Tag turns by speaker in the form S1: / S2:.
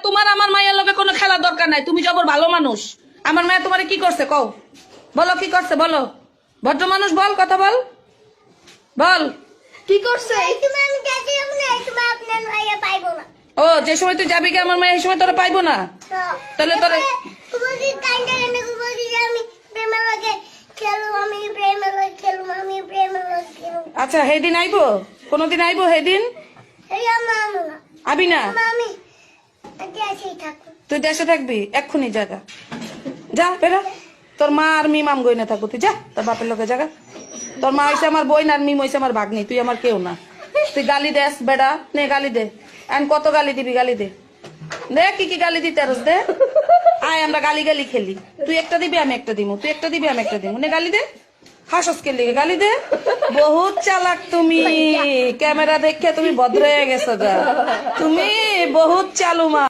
S1: তোমার আমার মায়ের লগে কোনো খেলা দরকার নাই, তুমি জবর ভালো মানুষ। আমার মায়া তোমারে কি করছে কও, বলো কি করছে বলো, ভদ্র মানুষ বল, কথা বল, বল
S2: কি করছে?
S1: ও যে সময় তুই যাবি কি আমার মায়া এই সময় তোরা পাইবো না, তাহলে তোরে আচ্ছা সেদিন আইবো, কোনদিন আইবো সেদিন আবি না? তুই দেশে থাকবি, এক্ষুনি জায়গা যা বেরা, তোর মা আর মিম আম গইনা থাকবো, তুই যা তোর বাপের লোকে জায়গা। তোর মা হইছে আমার বই না, আর মিম হইছে আমার ভাগ্নি, তুই আমার কেউ না। তুই গালি দেস বেড়া, নে গালি দে, এখন কত গালি দিবি, গালি দে, দে কি কি গালি দিতে আরস দে, আয় আমরা গালি গালি খেলি, তুই একটা দিবি আমি একটা দিমু, তুই একটা দিবি আমি একটা দিমু, নে গালি দে, হাসস কে লিগে গালি দে। বহুত চালাক তুমি, ক্যামেরা দেখে তুমি ভদ্র হয়ে গেছো গা, তুমি বহুত চালু মা।